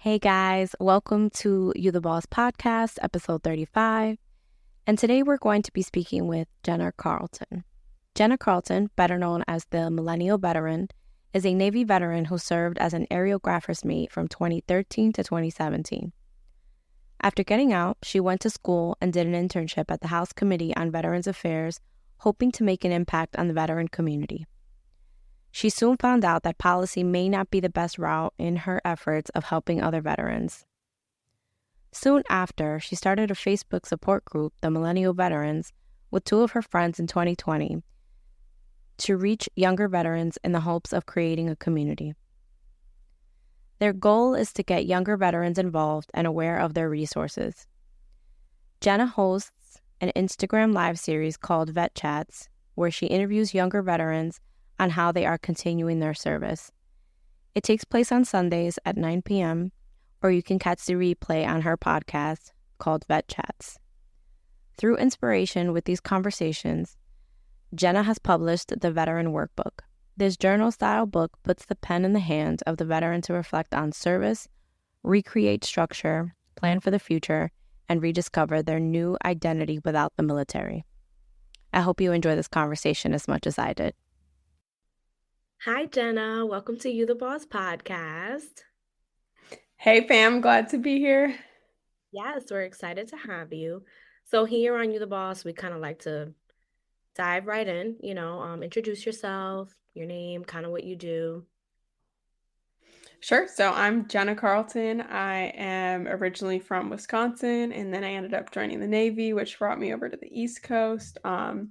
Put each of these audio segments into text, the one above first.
Hey guys, welcome to You the Boss podcast, episode 35. And today we're going to be speaking with Jenna Carlton. Jenna Carlton, better known as the Millennial veteran, is a Navy veteran who served as an aerographer's mate from 2013 to 2017. After getting out, she went to school and did an internship at the House Committee on Veterans Affairs, hoping to make an impact on the veteran community. She soon found out that policy may not be the best route in her efforts of helping other veterans. Soon after, she started a Facebook support group, the Millennial Veterans, with two of her friends in 2020 to reach younger veterans in the hopes of creating a community. Their goal is to get younger veterans involved and aware of their resources. Jenna hosts an Instagram live series called Vet Chats, where she interviews younger veterans on how they are continuing their service. It takes place on Sundays at 9 p.m., or you can catch the replay on her podcast called Vet Chats. Through inspiration with these conversations, Jenna has published the Veteran Workbook. This journal-style book puts the pen in the hand of the veteran to reflect on service, recreate structure, plan for the future, and rediscover their new identity without the military. I hope you enjoy this conversation as much as I did. Hi, Jenna. Welcome to You the Boss podcast. Hey, fam. Glad to be here. Yes, we're excited to have you. So here on You the Boss, we kind of like to dive right in, introduce yourself, your name, kind of what you do. Sure. So I'm Jenna Carlton. I am originally from Wisconsin, and then I ended up joining the Navy, which brought me over to the East Coast. Did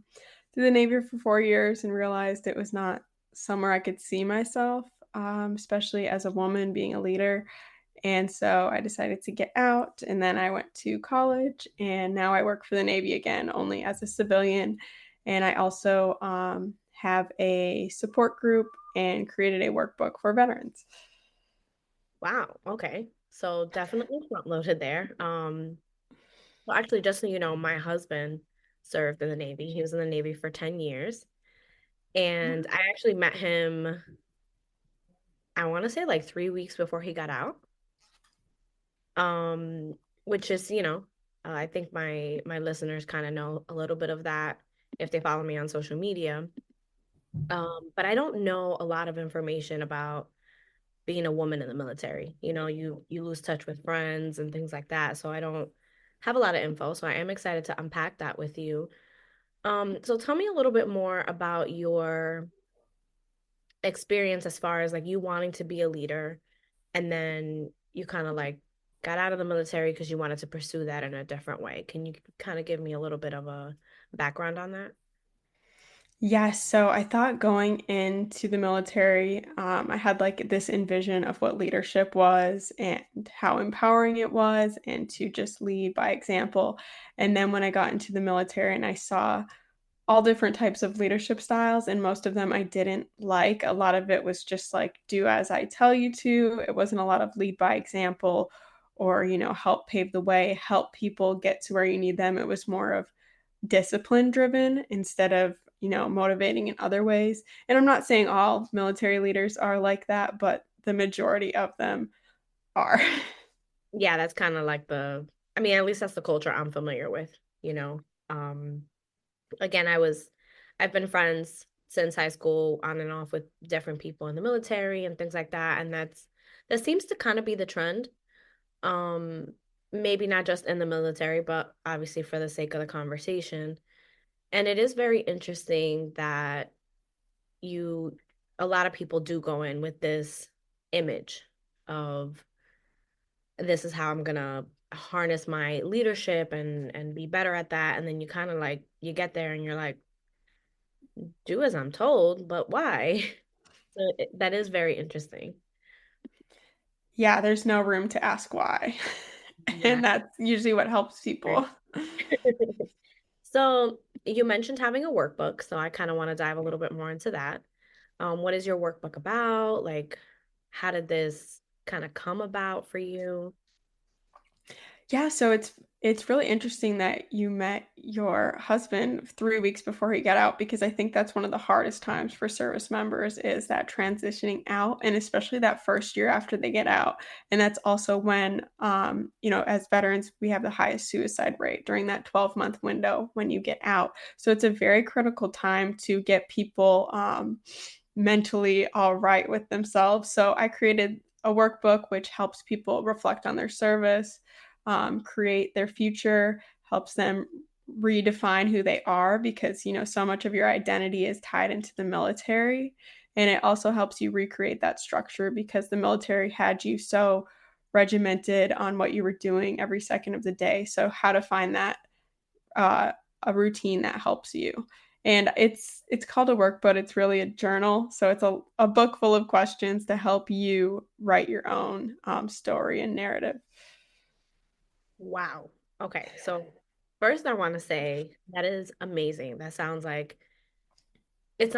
the Navy for 4 years and realized it was not somewhere I could see myself, especially as a woman being a leader. And so I decided to get out, and then I went to college, and now I work for the Navy again, only as a civilian. And I also have a support group and created a workbook for veterans. Wow. Okay. So definitely front loaded there. Well, actually, just so you know, my husband served in the Navy. He was in the Navy for 10 years. And I actually met him, I want to say like 3 weeks before he got out. Which is, I think my listeners kind of know a little bit of that if they follow me on social media. But I don't know a lot of information about being a woman in the military. You lose touch with friends and things like that. So I don't have a lot of info. So I am excited to unpack that with you. So tell me a little bit more about your experience as far as like you wanting to be a leader and then you kind of like got out of the military because you wanted to pursue that in a different way. Can you kind of give me a little bit of a background on that? Yes, so I thought going into the military, I had like this envision of what leadership was and how empowering it was, and to just lead by example. And then when I got into the military and I saw all different types of leadership styles, and most of them I didn't like. A lot of it was just like, do as I tell you to. It wasn't a lot of lead by example or, help pave the way, help people get to where you need them. It was more of discipline driven instead of, motivating in other ways. And I'm not saying all military leaders are like that, but the majority of them are. Yeah, that's kind of like I mean, at least that's the culture I'm familiar with, you know. Um, Again, I've been friends since high school on and off with different people in the military and things like that. And that seems to kind of be the trend. Um, Maybe not just in the military, but obviously for the sake of the conversation. And it is very interesting that you, a lot of people do go in with this image of this is how I'm gonna harness my leadership and be better at that. And then you kind of like you get there and you're like, do as I'm told, but why? So that is very interesting. Yeah, there's no room to ask why. Yeah. And that's usually what helps people. So you mentioned having a workbook, so I kind of want to dive a little bit more into that. What is your workbook about? Like, how did this kind of come about for you? Yeah, so it's It's really interesting that you met your husband 3 weeks before he got out because I think that's one of the hardest times for service members is that transitioning out, and especially that first year after they get out. And that's also when, as veterans, we have the highest suicide rate during that 12-month window when you get out. So it's a very critical time to get people mentally all right with themselves. So I created a workbook which helps people reflect on their service, create their future, helps them redefine who they are because, so much of your identity is tied into the military. And it also helps you recreate that structure because the military had you so regimented on what you were doing every second of the day. So, how to find that uh, a routine that helps you. And it's called a work, but it's really a journal. So it's a book full of questions to help you write your own story and narrative. Wow. Okay. So first I want to say that is amazing. It sounds like it's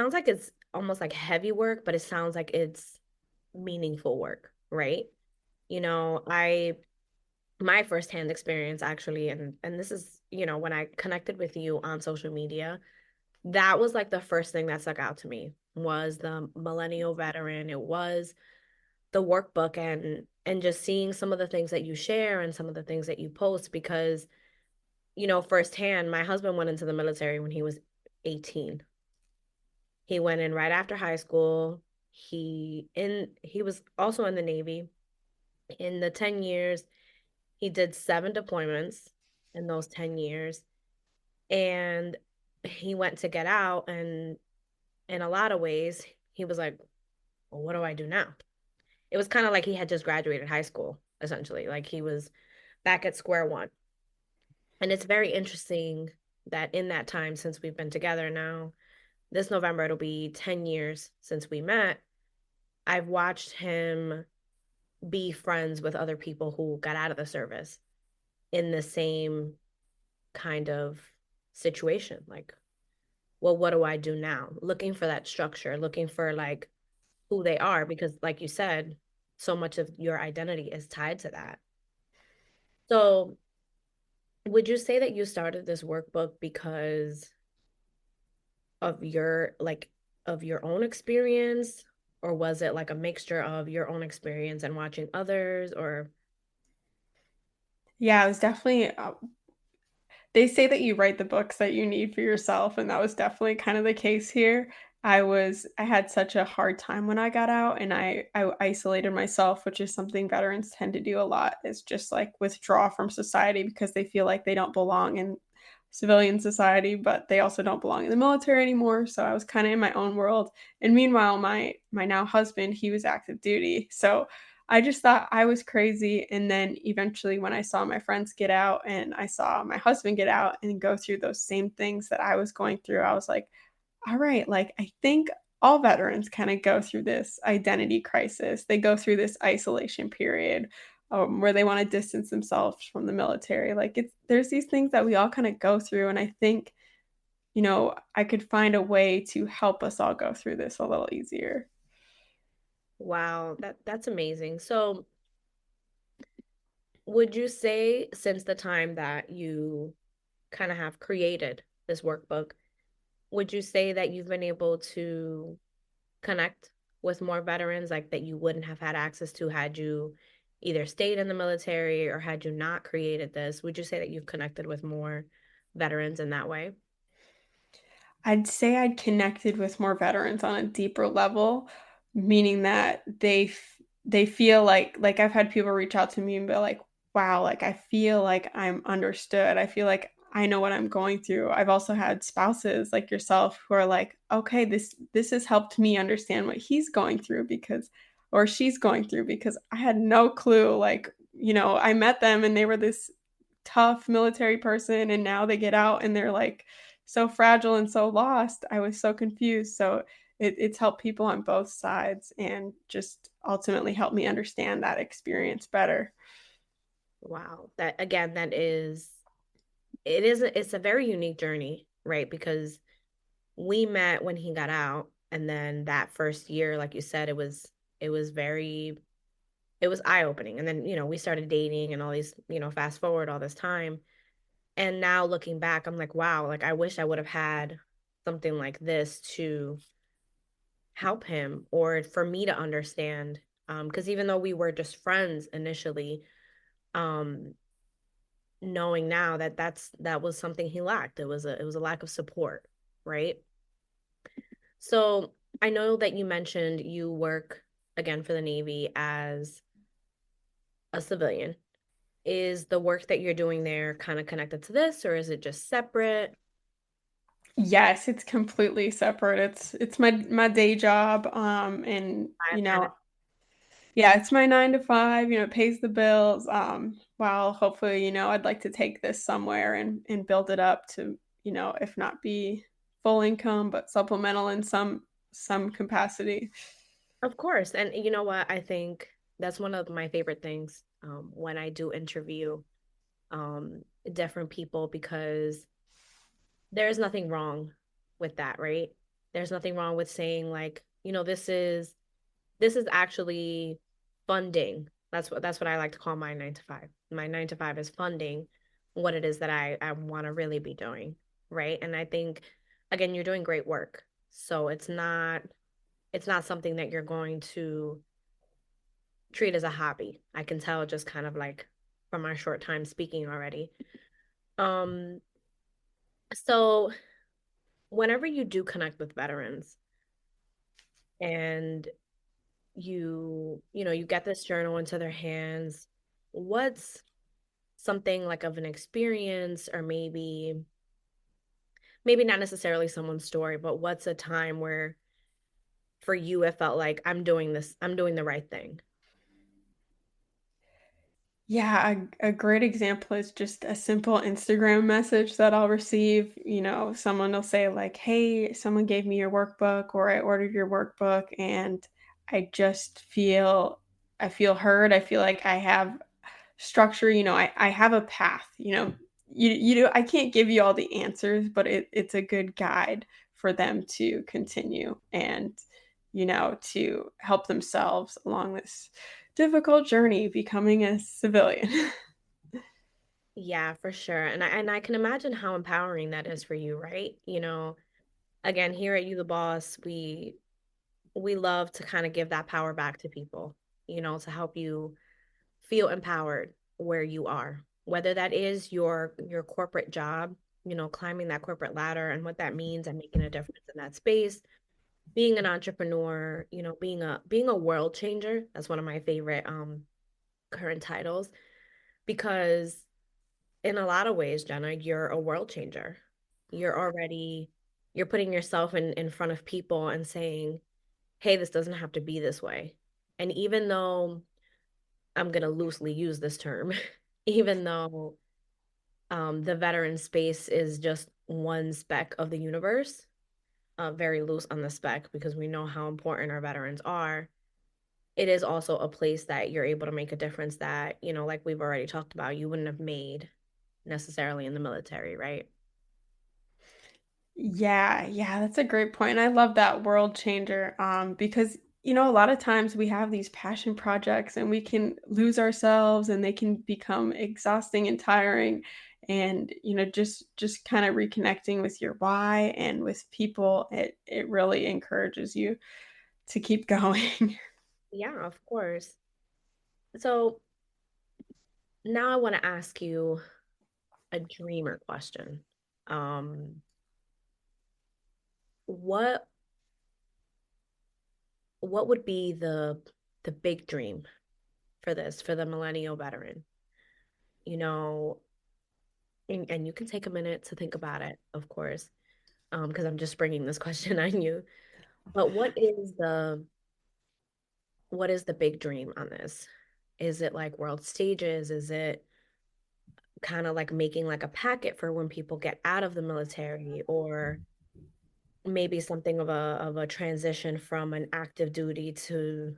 almost like heavy work, but it sounds like it's meaningful work, right? You know, I my firsthand experience actually, and this is, when I connected with you on social media, that was like the first thing that stuck out to me was the millennial veteran. It was the workbook and just seeing some of the things that you share and some of the things that you post because firsthand, my husband went into the military when he was 18. He went in right after high school. He was also in the Navy. In the 10 years, he did 7 deployments in those 10 years. And he went to get out, and in a lot of ways, he was like, well, what do I do now? It was kind of like he had just graduated high school, essentially. Like he was back at square one. And it's very interesting that in that time since we've been together now, this November it'll be 10 years since we met. I've watched him be friends with other people who got out of the service in the same kind of situation. Like, well, what do I do now? Looking for that structure, looking for like who they are, because like you said, so much of your identity is tied to that. So, would you say that you started this workbook because of your own experience, or was it like a mixture of your own experience and watching others, or Yeah, it was definitely they say that you write the books that you need for yourself, and that was definitely kind of the case here. I had such a hard time when I got out, and I isolated myself, which is something veterans tend to do a lot, is just like withdraw from society because they feel like they don't belong in civilian society, but they also don't belong in the military anymore. So I was kind of in my own world. And meanwhile, my now husband, he was active duty. So I just thought I was crazy. And then eventually, when I saw my friends get out and I saw my husband get out and go through those same things that I was going through, I was like, all right, like I think all veterans kind of go through this identity crisis. They go through this isolation period where they want to distance themselves from the military. Like there's these things that we all kind of go through. And I think, I could find a way to help us all go through this a little easier. wow, that's amazing. So, would you say since the time that you kind of have created this workbook, would you say that you've been able to connect with more veterans like that you wouldn't have had access to had you either stayed in the military or had you not created this? Would you say that you've connected with more veterans in that way? I'd say I'd connected with more veterans on a deeper level, meaning that they feel like I've had people reach out to me and be like, "Wow, like I feel like I'm understood. I feel like I know what I'm going through." I've also had spouses like yourself who are like, "Okay, this has helped me understand what he's going through because or she's going through because I had no clue like, I met them and they were this tough military person and now they get out and they're like so fragile and so lost. I was so confused. So it's helped people on both sides and just ultimately helped me understand that experience better. Wow. That again, it's a very unique journey, right? Because we met when he got out, and then that first year, like you said, it was very it was eye-opening. And then, we started dating and all these, fast forward all this time. And now looking back, I'm like, wow, like I wish I would have had something like this to help him or for me to understand. Because even though we were just friends initially, um, knowing now that that was something he lacked. It was a lack of support, right? So I know that you mentioned you work again for the Navy as a civilian. Is the work that you're doing there kind of connected to this, or is it just separate? Yes, it's completely separate. It's my day job, and I've kind of, yeah, it's my 9 to 5. It pays the bills. While hopefully, I'd like to take this somewhere and build it up to, if not be full income, but supplemental in some capacity. of course. And you know what? I think that's one of my favorite things when I do interview um, different people because there's nothing wrong with that, right? There's nothing wrong with saying like, this is actually funding. That's what I like to call my 9 to 5. My 9 to 5 is funding what it is that I want to really be doing, right? And I think again, you're doing great work. So it's not something that you're going to treat as a hobby. I can tell just kind of like from our short time speaking already. Um, so whenever you do connect with veterans and you get this journal into their hands, what's something like of an experience or maybe not necessarily someone's story, but what's a time where for you it felt like I'm doing the right thing? Yeah, a great example is just a simple Instagram message that I'll receive. Someone will say, like, hey, someone gave me your workbook, or I ordered your workbook, and I just I feel heard. I feel like I have structure. I have a path. I can't give you all the answers, but it's a good guide for them to continue and, to help themselves along this difficult journey becoming a civilian. Yeah, for sure. And I can imagine how empowering that is for you, right? Again, here at You the Boss, we love to kind of give that power back to people, to help you feel empowered where you are. Whether that is your corporate job, climbing that corporate ladder and what that means and making a difference in that space, being an entrepreneur, being a world changer. That's one of my favorite current titles because in a lot of ways, Jenna, you're a world changer. You're putting yourself in front of people and saying, hey, this doesn't have to be this way. And even though I'm going to loosely use this term, even though the veteran space is just one speck of the universe, very loose on the speck because we know how important our veterans are. It is also a place that you're able to make a difference that, like we've already talked about, you wouldn't have made necessarily in the military, right? Yeah, yeah, that's a great point. I love that world changer, because a lot of times we have these passion projects and we can lose ourselves and they can become exhausting and tiring. And just kind of reconnecting with your why and with people, it really encourages you to keep going. Yeah, of course. So now I want to ask you a dreamer question. Um, what what would be the big dream for the millennial veteran? You know, and you can take a minute to think about it, of course, because I'm just bringing this question on you. But what is the big dream on this? Is it like world stages? Is it kind of like making like a packet for when people get out of the military, or maybe something of a transition from an active duty to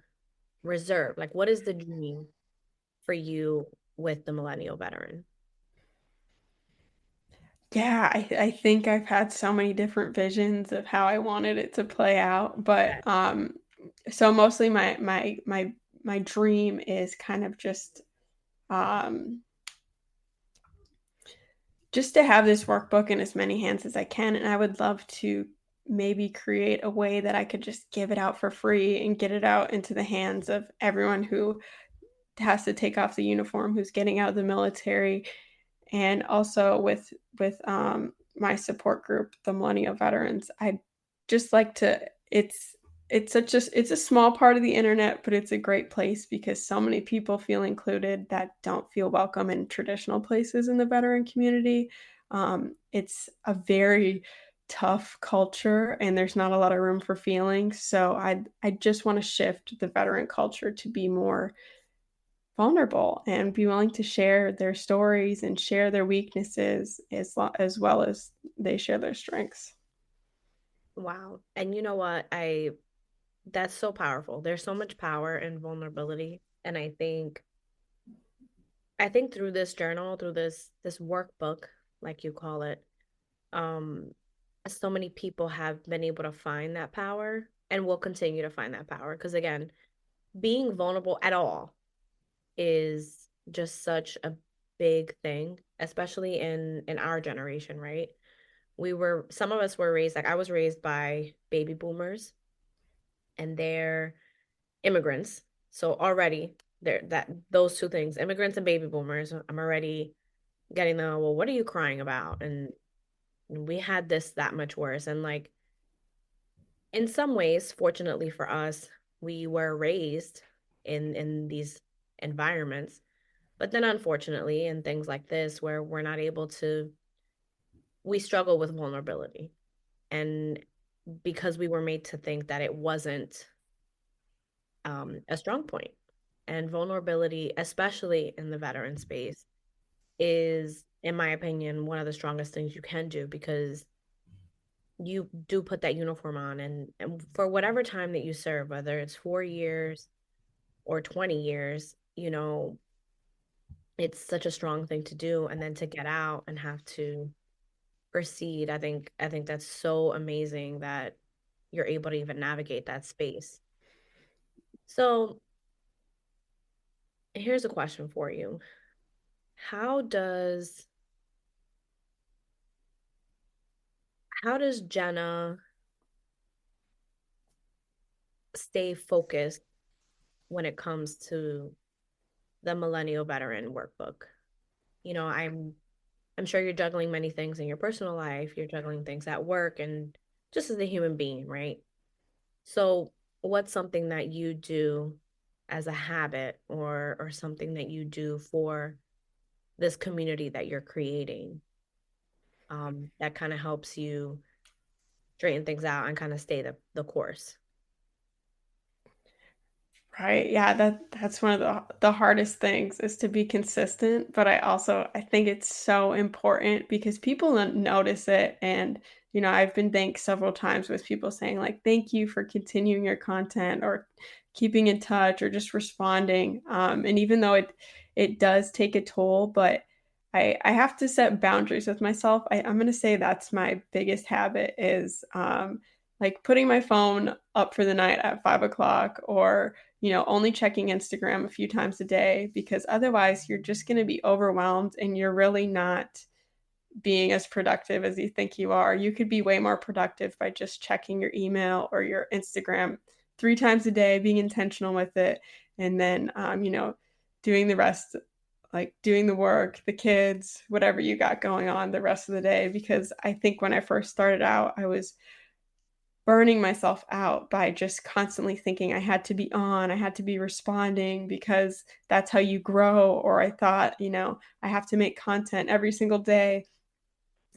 reserve? Like, what is the dream for you with the millennial veteran? Yeah, I think I've had so many different visions of how I wanted it to play out, but so mostly my my dream is kind of um, just to have this workbook in as many hands as I can. And I would love to maybe create a way that I could just give it out for free and get it out into the hands of everyone who has to take off the uniform, who's getting out of the military, and also with my support group, the Millennial Veterans. I just like to. It's a small part of the internet, but it's a great place because so many people feel included that don't feel welcome in traditional places in the veteran community. It's a very tough culture, and there's not a lot of room for feelings. So I just want to shift the veteran culture to be more vulnerable and be willing to share their stories and share their weaknesses as well as they share their strengths. Wow. And you know what? That's so powerful. There's so much power in vulnerability. And I think through this journal, through this workbook, like you call it, um, so many people have been able to find that power and will continue to find that power. Because again, being vulnerable at all is just such a big thing, especially in our generation, right? Some of us were raised, like I was raised by baby boomers, and they're immigrants. So already there, that those two things, immigrants and baby boomers, I'm already getting the, well, what are you crying about? And we had this that much worse. And like in some ways, fortunately for us, we were raised in these environments. But then unfortunately, in things like this where we're not able to, we struggle with vulnerability. And because we were made to think that it wasn't a strong point. And vulnerability, especially in the veteran space, is, in my opinion, one of the strongest things you can do because you do put that uniform on and for whatever time that you serve, whether it's 4 years or 20 years, it's such a strong thing to do. And then to get out and have to proceed, I think that's so amazing that you're able to even navigate that space. So here's a question for you. How does how does Jenna stay focused when it comes to the Millennial Veteran Workbook? I'm sure you're juggling many things in your personal life, you're juggling things at work and just as a human being, right? So, what's something that you do as a habit or something that you do for this community that you're creating, that kind of helps you straighten things out and kind of stay the course? Right. Yeah, that's one of the hardest things is to be consistent, but I think it's so important because people don't notice it. And I've been thanked several times with people saying like thank you for continuing your content or keeping in touch or just responding. And even though it does take a toll, but I have to set boundaries with myself. I'm gonna say that's my biggest habit is like putting my phone up for the night at 5 o'clock or only checking Instagram a few times a day because otherwise you're just going to be overwhelmed and you're really not being as productive as you think you are. You could be way more productive by just checking your email or your Instagram 3 times a day, being intentional with it, and then, doing the rest, like doing the work, the kids, whatever you got going on the rest of the day. Because I think when I first started out, I was burning myself out by just constantly thinking I had to be on, I had to be responding because that's how you grow. Or I thought, I have to make content every single day.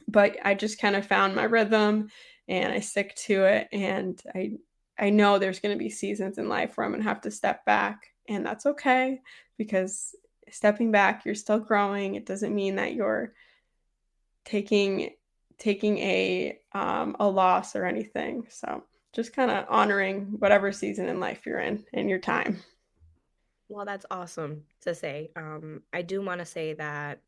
But I just kind of found my rhythm and I stick to it. And I know there's going to be seasons in life where I'm going to have to step back, and that's okay because stepping back, you're still growing. It doesn't mean that you're taking a loss or anything. So just kind of honoring whatever season in life you're in and your time. Well, that's awesome to say. I do want to say that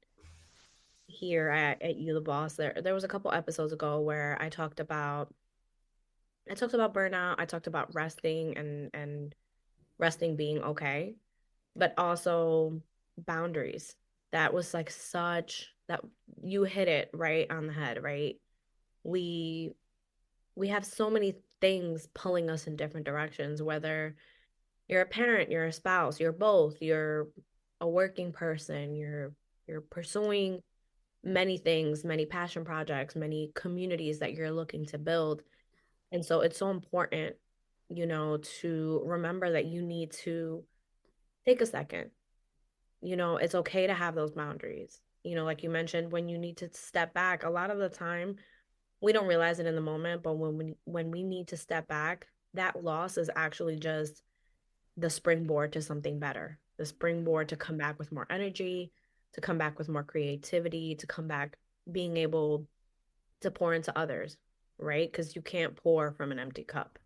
here at You the Boss, there was a couple episodes ago where I talked about burnout, I talked about resting and resting being okay, but also boundaries. That was like such that you hit it right on the head, right? We we have so many things pulling us in different directions, whether you're a parent, you're a spouse, you're both, you're a working person, you're pursuing many things, many passion projects, many communities that you're looking to build. And so it's so important, to remember that you need to take a second. It's okay to have those boundaries. Like you mentioned, when you need to step back, a lot of the time we don't realize it in the moment, but when we need to step back, that loss is actually just the springboard to something better, the springboard to come back with more energy, to come back with more creativity, to come back being able to pour into others, right? Because you can't pour from an empty cup.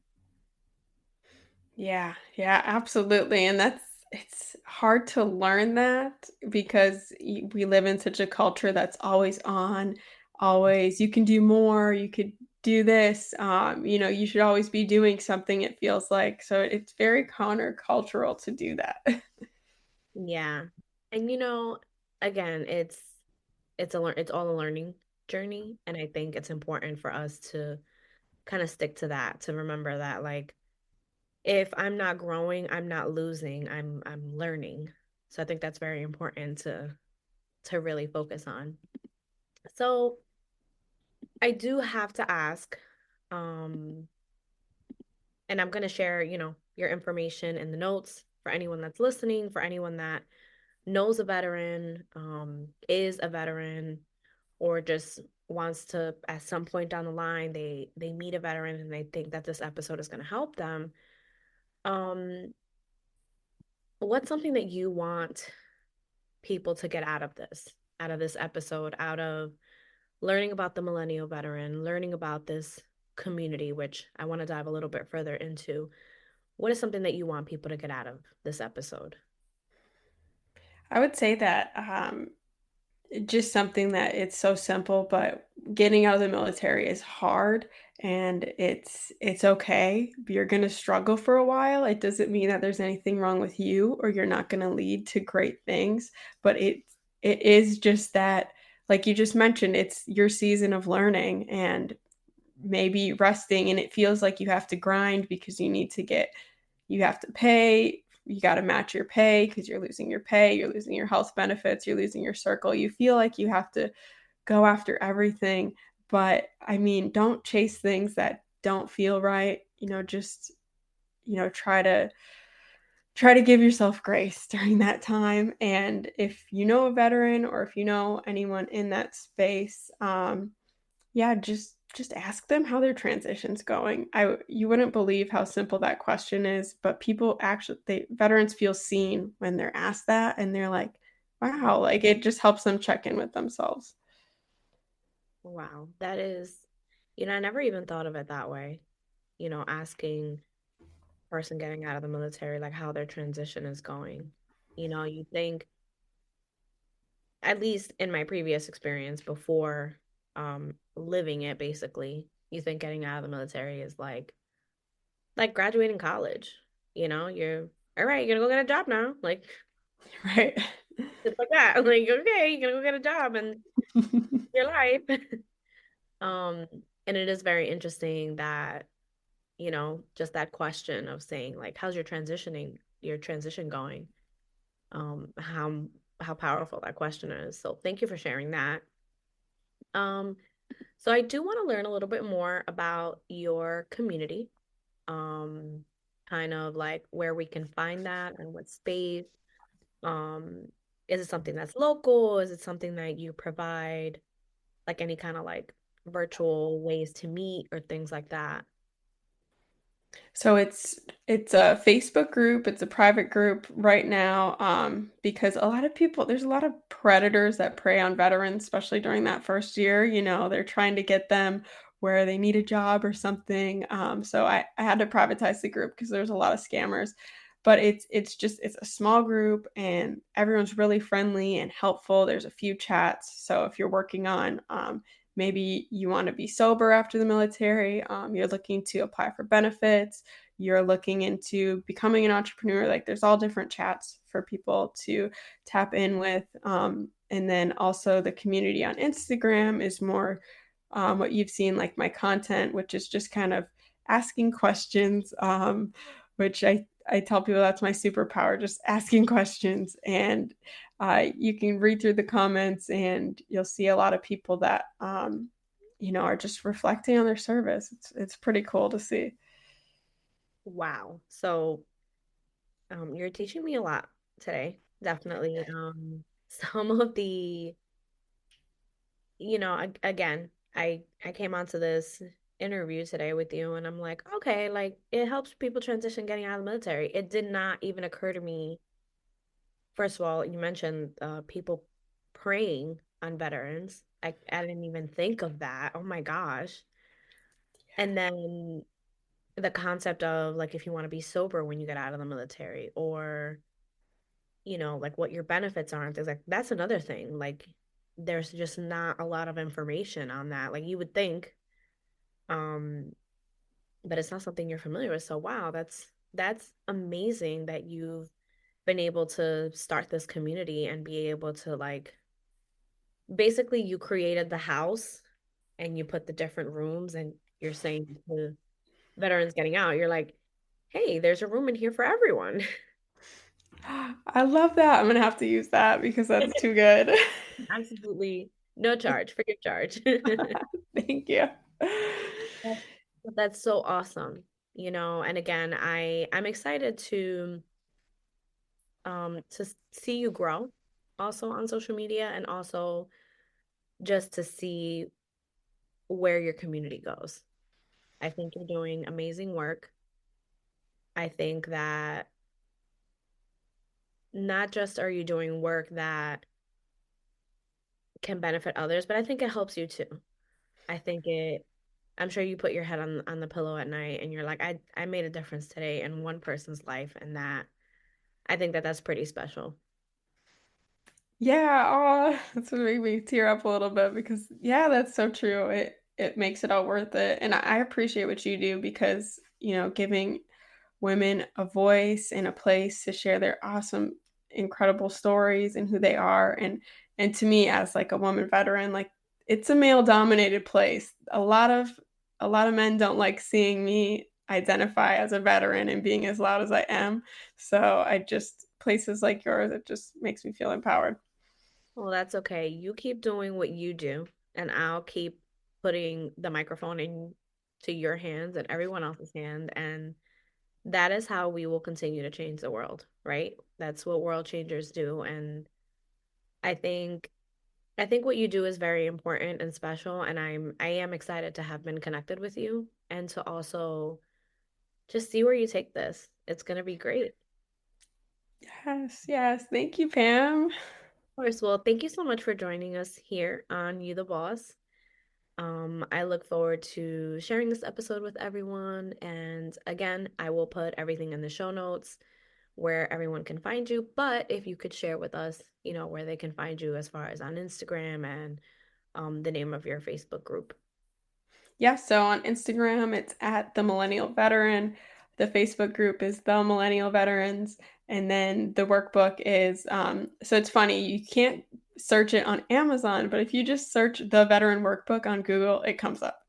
Yeah, yeah, absolutely. And it's hard to learn that because we live in such a culture that's always on, always, you can do more, you could do this, you should always be doing something, it feels like. So it's very countercultural to do that. Yeah. And again, it's all a learning journey, and I think it's important for us to kind of stick to that, to remember that, like, if I'm not growing, I'm not losing, I'm learning. So I think that's very important to really focus on. So I do have to ask, um, and I'm going to share, your information in the notes for anyone that's listening, for anyone that knows a veteran, is a veteran, or just wants to, at some point down the line, they meet a veteran and they think that this episode is going to help them. Um, what's something that you want people to get out of this episode, out of learning about the millennial veteran, learning about this community, which I want to dive a little bit further into? What is something that you want people to get out of this episode? I would say that just something that it's so simple, but getting out of the military is hard and it's okay. You're going to struggle for a while. It doesn't mean that there's anything wrong with you or you're not going to lead to great things, but it is just that, like you just mentioned, it's your season of learning and maybe resting, and it feels like you have to grind because you have to pay, you got to match your pay because you're losing your pay, you're losing your health benefits, you're losing your circle. You feel like you have to go after everything. But I mean, don't chase things that don't feel right. Just, try to give yourself grace during that time. And if you know a veteran or if you know anyone in that space, yeah, just ask them how their transition's going. You wouldn't believe how simple that question is, but people actually they veterans feel seen when they're asked that and they're like, wow, like it just helps them check in with themselves. Wow, that is, I never even thought of it that way. Asking person getting out of the military, like, how their transition is going. You think, at least in my previous experience before living it, basically, you think getting out of the military is like graduating college. You're all right, you're gonna go get a job now. Like, Right. it's like that. I'm like, okay, you're gonna go get a job and your life. Um, and it is very interesting that, just that question of saying, like, how's your transition going? How powerful that question is. So thank you for sharing that. Um, so I do want to learn a little bit more about your community. Um, Kind of like where we can find that and what space. Um, is it something that's local? Is it something that you provide, like any kind of like virtual ways to meet or things like that? So it's a Facebook group, it's a private group right now, because there's a lot of predators that prey on veterans, especially during that first year. They're trying to get them where they need a job or something. So I had to privatize the group because there's a lot of scammers. But it's a small group and everyone's really friendly and helpful. There's a few chats. So if you're working on maybe you want to be sober after the military, you're looking to apply for benefits, you're looking into becoming an entrepreneur, like there's all different chats for people to tap in with. And then also the community on Instagram is more what you've seen, like my content, which is just kind of asking questions, which I tell people that's my superpower, just asking questions. And you can read through the comments and you'll see a lot of people that, are just reflecting on their service. It's pretty cool to see. Wow. So, you're teaching me a lot today. Definitely. Some of the, again, I came onto this interview today with you and I'm like, okay, like it helps people transition getting out of the military. It did not even occur to me. First of all, you mentioned people preying on veterans. I didn't even think of that. Oh my gosh. And then the concept of like if you want to be sober when you get out of the military or like what your benefits are and things like that's another thing. Like there's just not a lot of information on that. Like you would think, um, but it's not something you're familiar with. So wow, that's amazing that you've been able to start this community and be able to like basically you created the house and you put the different rooms and you're saying to veterans getting out, you're like, hey, there's a room in here for everyone. I love that. I'm gonna have to use that because that's too good. Absolutely no charge, free of charge. Thank you. That's so awesome. And again, I'm excited to see you grow also on social media and also just to see where your community goes. I think you're doing amazing work. I think that not just are you doing work that can benefit others, but I think it helps you too. I think I'm sure you put your head on the pillow at night and you're like, I made a difference today in one person's life, and that I think that that's pretty special. Yeah, oh, that's what made me tear up a little bit because yeah, that's so true. It makes it all worth it. And I appreciate what you do because, giving women a voice and a place to share their awesome, incredible stories and who they are. And to me, as like a woman veteran, like it's a male dominated place. A lot of men don't like seeing me identify as a veteran and being as loud as I am. So I just places like yours, it just makes me feel empowered. Well, that's okay. You keep doing what you do, and I'll keep putting the microphone in to your hands and everyone else's hand, and that is how we will continue to change the world, right? That's what world changers do, and I think I think what you do is very important and special, and I am excited to have been connected with you and to also just see where you take this. It's gonna be great. Yes, yes. Thank you, Pam. Of course. Well, thank you so much for joining us here on You the Boss. I look forward to sharing this episode with everyone. And again, I will put everything in the show notes where everyone can find you. But if you could share with us, where they can find you as far as on Instagram and the name of your Facebook group. Yeah, so on Instagram, it's at the Millennial Veteran. The Facebook group is the Millennial Veterans. And then the workbook is, so it's funny, you can't search it on Amazon, but if you just search the Veteran Workbook on Google, it comes up.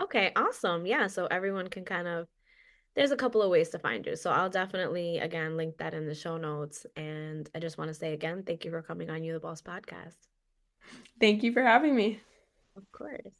Okay, awesome. Yeah, so everyone can there's a couple of ways to find you. So I'll definitely, again, link that in the show notes. And I just want to say again, thank you for coming on You the Boss podcast. Thank you for having me. Of course.